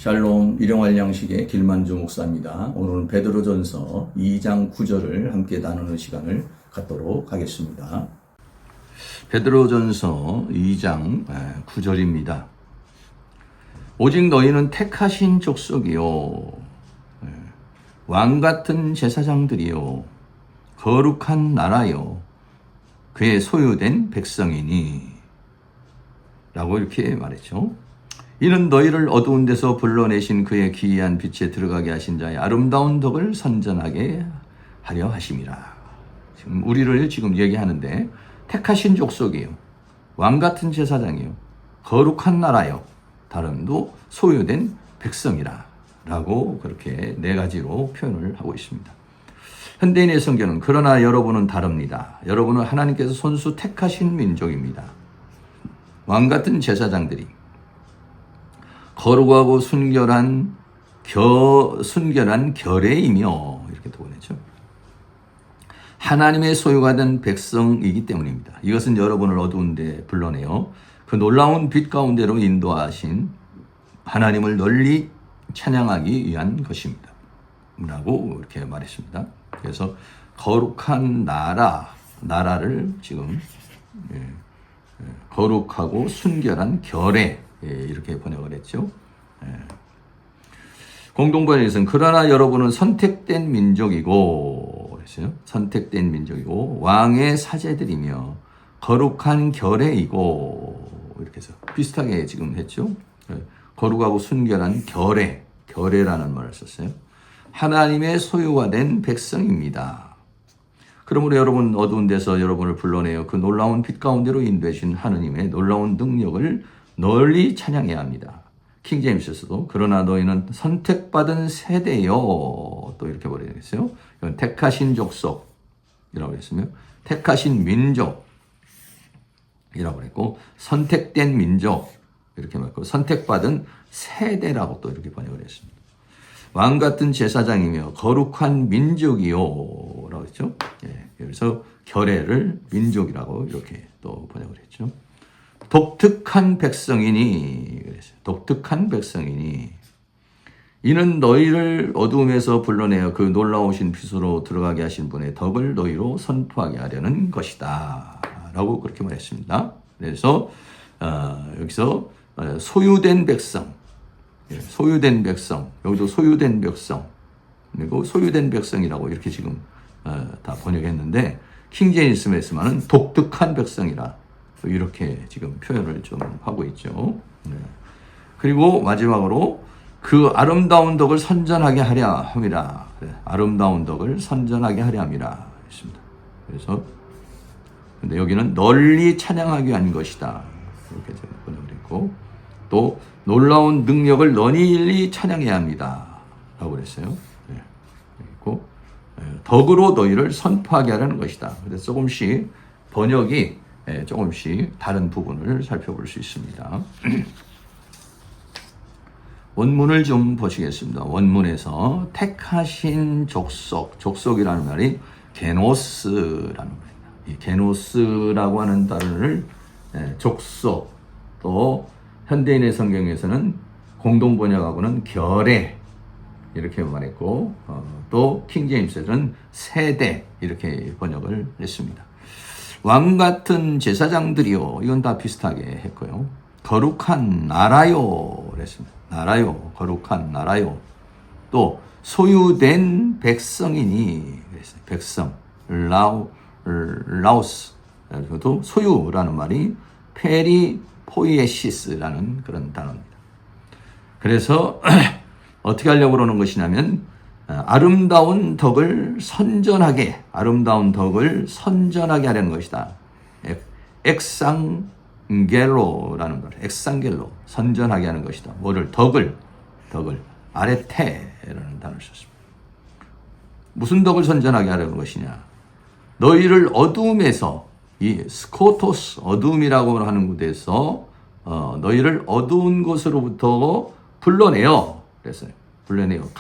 샬롬 일용할 양식의 길만주 목사입니다. 오늘은 베드로전서 2장 9절을 함께 나누는 시간을 갖도록 하겠습니다. 베드로전서 2장 9절입니다. 오직 너희는 택하신 족속이요 왕같은 제사장들이요 거룩한 나라요 그의 소유된 백성이니 라고 이렇게 말했죠. 이는 너희를 어두운 데서 불러내신 그의 기이한 빛에 들어가게 하신 자의 아름다운 덕을 선전하게 하려 하심이라. 지금 우리를 지금 얘기하는데 택하신 족속이요 왕같은 제사장이요 거룩한 나라요 다름도 소유된 백성이라 라고 그렇게 네 가지로 표현을 하고 있습니다. 현대인의 성경은 그러나 여러분은 다릅니다. 여러분은 하나님께서 손수 택하신 민족입니다. 왕같은 제사장들이 거룩하고 순결한 결례이며 이렇게 또 보냈죠. 하나님의 소유가 된 백성이기 때문입니다. 이것은 여러분을 어두운 데 불러내어 그 놀라운 빛 가운데로 인도하신 하나님을 널리 찬양하기 위한 것입니다. 라고 이렇게 말했습니다. 그래서 거룩한 나라를 지금 거룩하고 순결한 결례 이렇게 번역을 했죠. 공동번역에서는 그러나 여러분은 선택된 민족이고 그랬어요. 선택된 민족이고 왕의 사제들이며 거룩한 결례이고 이렇게 해서 비슷하게 지금 했죠. 거룩하고 순결한 결례라는 말을 썼어요. 하나님의 소유가 된 백성입니다. 그러므로 여러분 어두운 데서 여러분을 불러내어 그 놀라운 빛 가운데로 인도하신 하느님의 놀라운 능력을 널리 찬양해야 합니다. 킹제임스에서도 그러나 너희는 선택받은 세대요 또 이렇게 버려야겠어요. 이건 택하신 족속이라고 했으며 택하신 민족이라고 했고 선택된 민족 이렇게 말고 선택받은 세대라고 또 이렇게 번역을 했습니다. 왕같은 제사장이며 거룩한 민족이요 라고 했죠. 그래서 결례를 민족이라고 이렇게 또 번역을 했죠. 독특한 백성이니 그랬어요. 독특한 백성이니 이는 너희를 어두움에서 불러내어 그 놀라우신 빛으로 들어가게 하신 분의 덕을 너희로 선포하게 하려는 것이다 라고 그렇게 말했습니다. 그래서 여기서 소유된 백성 여기도 소유된 백성 그리고 소유된 백성이라고 이렇게 지금 다 번역했는데 킹제임스에서만은 독특한 백성이라 이렇게 지금 표현을 좀 하고 있죠. 그리고 마지막으로 그 아름다운 덕을 선전하게 하려 함이라. 아름다운 덕을 선전하게 하려 함이라 했습니다. 그래서 근데 여기는 널리 찬양하기 위한 것이다. 이렇게 번역을 했고 또 놀라운 능력을 널리 찬양해야 합니다. 라고 그랬어요. 그리고 덕으로 너희를 선포하게 하려는 것이다. 그래서 조금씩 번역이 조금씩 다른 부분을 살펴볼 수 있습니다. 원문을 좀 보시겠습니다. 원문에서 택하신 족속이라는 말이 게노스라는 말입니다. 이 게노스라고 하는 단어를 족속 또 현대인의 성경에서는 공동번역하고는 결례 이렇게 말했고 또 킹제임스에서는 세대 이렇게 번역을 했습니다. 왕같은 제사장들이요 이건 다 비슷하게 했고요. 거룩한 나라요 그랬습니다. 나라요 거룩한 나라요 또 소유된 백성이니 그랬어요. 백성 라우스 또 소유라는 말이 페리포이에시스라는 그런 단어입니다. 그래서 어떻게 하려고 그러는 것이냐면 아름다운 덕을 선전하게 하려는 것이다. 엑상겔로라는 말, 엑상겔로 선전하게 하는 것이다. 뭐를 덕을 아레테라는 단어를 썼습니다. 무슨 덕을 선전하게 하려는 것이냐? 너희를 어두움에서 이 스코토스 어두움이라고 하는 곳에서 너희를 어두운 곳으로부터 불러내어 그랬어요. 불러내어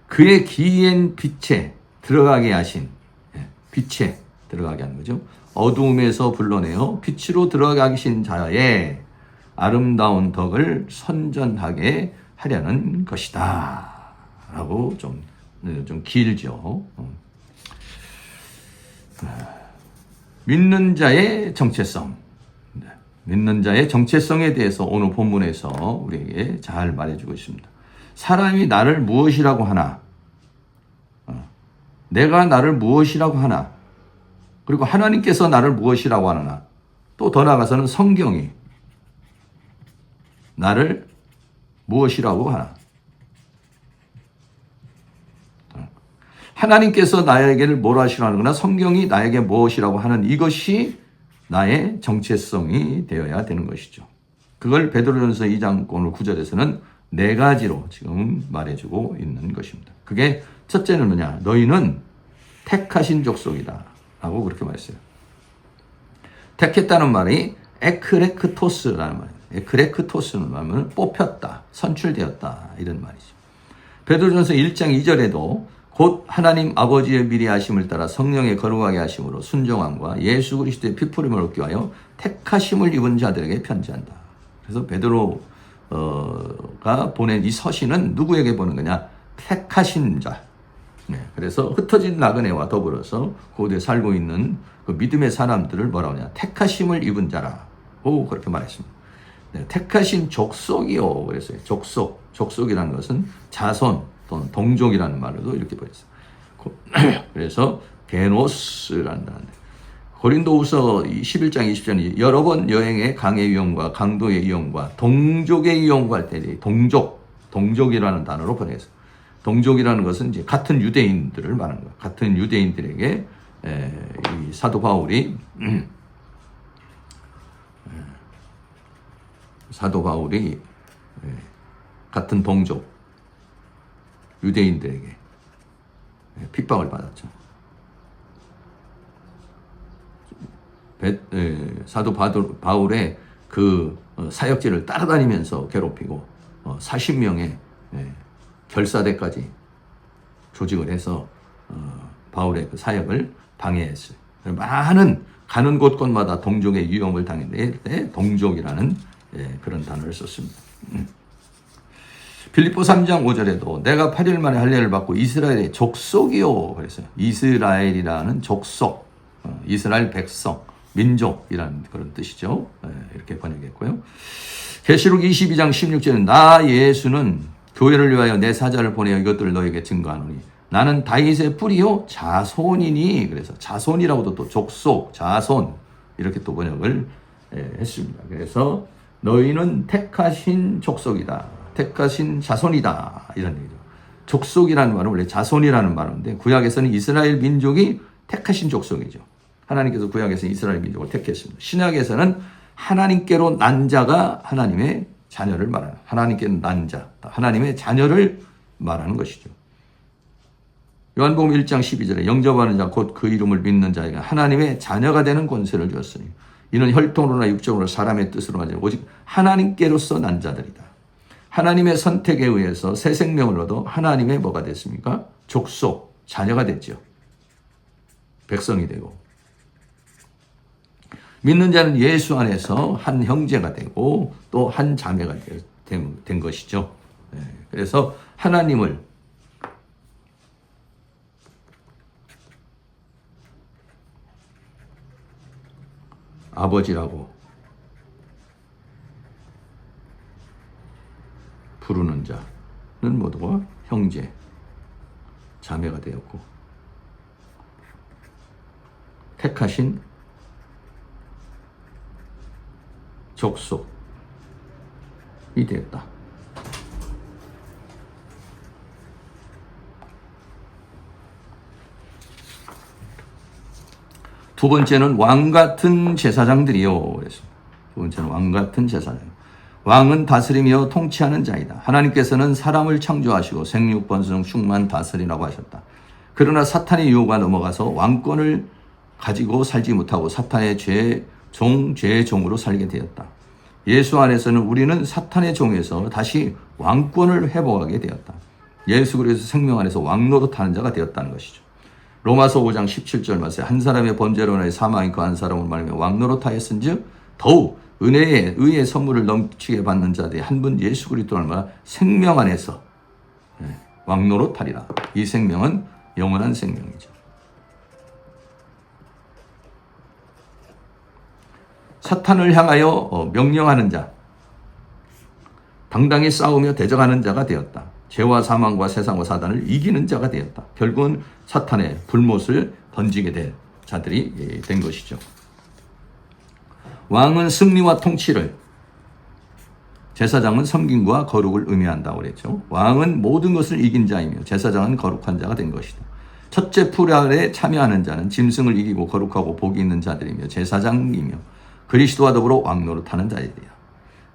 그의 기이한 빛에 들어가게 하신 빛에 들어가게 하는 거죠. 어두움에서 불러내어 빛으로 들어가게 하신 자의 아름다운 덕을 선전하게 하려는 것이다. 라고 좀 길죠. 믿는 자의 정체성. 믿는 자의 정체성에 대해서 오늘 본문에서 우리에게 잘 말해주고 있습니다. 사람이 나를 무엇이라고 하나, 내가 나를 무엇이라고 하나, 그리고 하나님께서 나를 무엇이라고 하나, 또 더 나아가서는 성경이 나를 무엇이라고 하나. 하나님께서 나에게를 뭐라 하시라는구나, 성경이 나에게 무엇이라고 하는 이것이 나의 정체성이 되어야 되는 것이죠. 그걸 베드로전서 2장 오늘 9절에서는 네 가지로 지금 말해주고 있는 것입니다. 그게 첫째는 뭐냐? 너희는 택하신 족속이다 라고 그렇게 말했어요. 택했다는 말이 에크레크토스라는 말이에요. 에크레크토스는 말하면 뽑혔다, 선출되었다 이런 말이죠. 베드로전서 1장 2절에도 곧 하나님 아버지의 미리 하심을 따라 성령의 거룩하게 하심으로 순종함과 예수 그리스도의 피부름을 얻기 위하여 택하심을 입은 자들에게 편지한다. 그래서 베드로가 보낸 이 서신은 누구에게 보는 거냐? 택하신 자. 네, 그래서 흩어진 나그네와 더불어서 고대에 살고 있는 그 믿음의 사람들을 뭐라고 하냐? 택하심을 입은 자라고 그렇게 말했습니다. 네, 택하신 족속이요. 그랬어요. 족속이라는 것은 자손 또는 동족이라는 말로도 이렇게 보였어요. 그래서 게노스라는 단어. 고린도후서 11장 20절에 여러 번 여행의 강의 위험과 강도의 위험과 동족의 위험과 할 때 동족이라는 단어로 번역했어요. 동족이라는 것은 이제 같은 유대인들을 말하는 거예요. 같은 유대인들에게 이 사도 바울이 같은 동족 유대인들에게 핍박을 받았죠. 사도 바울의 그 사역지를 따라다니면서 괴롭히고 40명의 결사대까지 조직을 해서 바울의 그 사역을 방해했어요. 많은 가는 곳곳마다 동족의 위험을 당했는데 동족이라는 그런 단어를 썼습니다. 빌립보 3장 5절에도 내가 8일 만에 할례를 받고 이스라엘의 족속이요 그랬어요. 이스라엘이라는 족속, 이스라엘 백성, 민족이라는 그런 뜻이죠. 이렇게 번역했고요. 계시록 22장 16절은 나 예수는 교회를 위하여 내 사자를 보내어 이것들을 너에게 증거하노니 나는 다윗의 뿌리요 자손이니. 그래서 자손이라고도 또 족속, 자손 이렇게 또 번역을 했습니다. 그래서 너희는 택하신 족속이다. 택하신 자손이다. 이런 얘기죠. 족속이라는 말은 원래 자손이라는 말인데 구약에서는 이스라엘 민족이 택하신 족속이죠. 하나님께서 구약에서 이스라엘 민족을 택했습니다. 신약에서는 하나님께로 난 자가 하나님의 자녀를 말하는, 하나님께 난 자, 하나님의 자녀를 말하는 것이죠. 요한복음 1장 12절에 영접하는 자 곧 그 이름을 믿는 자에게 하나님의 자녀가 되는 권세를 주었으니 이는 혈통으로나 육적으로 사람의 뜻으로 하지 오직 하나님께로서 난 자들이다. 하나님의 선택에 의해서 새 생명을 얻어 하나님의 뭐가 됐습니까? 족속, 자녀가 됐죠. 백성이 되고. 믿는 자는 예수 안에서 한 형제가 되고 또 한 자매가 된 것이죠. 그래서 하나님을 아버지라고 부르는 자는 모두가 형제, 자매가 되었고 택하신 족속이 되었다. 두 번째는 왕 같은 제사장들이요. 그래서 두 번째는 왕 같은 제사장. 왕은 다스리며 통치하는 자이다. 하나님께서는 사람을 창조하시고 생육, 번성, 충만, 다스리라고 하셨다. 그러나 사탄의 유혹가 넘어가서 왕권을 가지고 살지 못하고 사탄의 죄의 종으로 살게 되었다. 예수 안에서는 우리는 사탄의 종에서 다시 왕권을 회복하게 되었다. 예수 그리스도 생명 안에서 왕노릇하는 자가 되었다는 것이죠. 로마서 5장 17절 말씀에 한 사람의 범죄로 인하여 사망이 그 한 사람을 말하며 왕노릇하였은즉 더욱 은혜의 의의 선물을 넘치게 받는 자들이 한 분 예수 그리스도 안에서 생명 안에서 왕노릇하리라. 이 생명은 영원한 생명이죠. 사탄을 향하여 명령하는 자, 당당히 싸우며 대적하는 자가 되었다. 죄와 사망과 세상과 사단을 이기는 자가 되었다. 결국은 사탄의 불못을 던지게 될 자들이 된 것이죠. 왕은 승리와 통치를, 제사장은 섬김과 거룩을 의미한다고 그랬죠. 왕은 모든 것을 이긴 자이며 제사장은 거룩한 자가 된 것이다. 첫째 풀 아래 참여하는 자는 짐승을 이기고 거룩하고 복이 있는 자들이며 제사장이며 그리스도와 더불어 왕노릇하는 자들이야.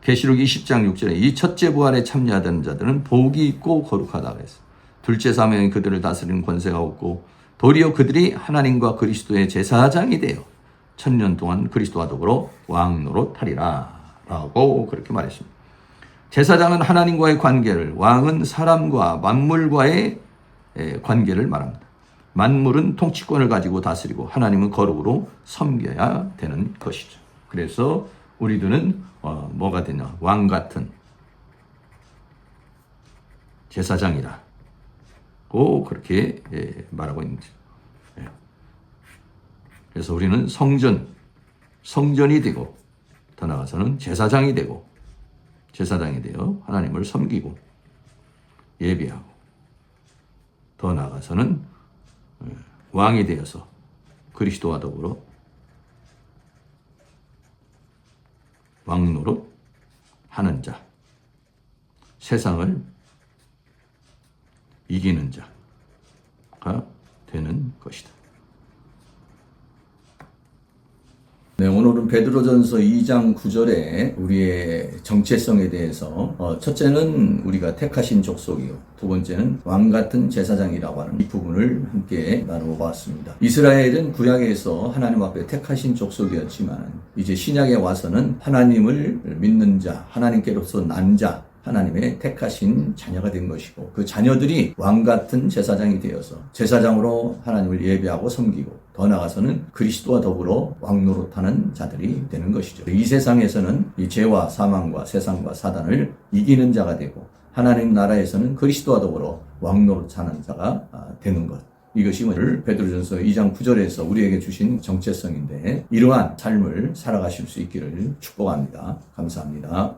계시록 20장 6절에 이 첫째 부활에 참여하는 자들은 복이 있고 거룩하다고 했어. 둘째 사명이 그들을 다스리는 권세가 없고 도리어 그들이 하나님과 그리스도의 제사장이 되어 천년 동안 그리스도와 더불어 왕노릇하리라 라고 그렇게 말했습니다. 제사장은 하나님과의 관계를, 왕은 사람과 만물과의 관계를 말합니다. 만물은 통치권을 가지고 다스리고 하나님은 거룩으로 섬겨야 되는 것이죠. 그래서 우리들은 뭐가 되냐? 왕 같은 제사장이라고 그렇게 말하고 있는 거죠. 그래서 우리는 성전이 되고 더 나아가서는 제사장이 되고 제사장이 되어 하나님을 섬기고 예배하고 더 나아가서는 왕이 되어서 그리스도와 더불어 왕노릇 하는 자, 세상을 이기는 자가 되는 것이다. 네, 오늘은 베드로전서 2장 9절에 우리의 정체성에 대해서 첫째는 우리가 택하신 족속이요, 두 번째는 왕 같은 제사장이라고 하는 이 부분을 함께 나누어 보았습니다. 이스라엘은 구약에서 하나님 앞에 택하신 족속이었지만 이제 신약에 와서는 하나님을 믿는 자, 하나님께로서 난 자, 하나님의 택하신 자녀가 된 것이고 그 자녀들이 왕 같은 제사장이 되어서 제사장으로 하나님을 예배하고 섬기고 더 나아가서는 그리스도와 더불어 왕노릇하는 자들이 되는 것이죠. 이 세상에서는 이 죄와 사망과 세상과 사단을 이기는 자가 되고 하나님 나라에서는 그리스도와 더불어 왕노릇하는 자가 되는 것. 이것이 오늘 베드로전서 2장 9절에서 우리에게 주신 정체성인데 이러한 삶을 살아가실 수 있기를 축복합니다. 감사합니다.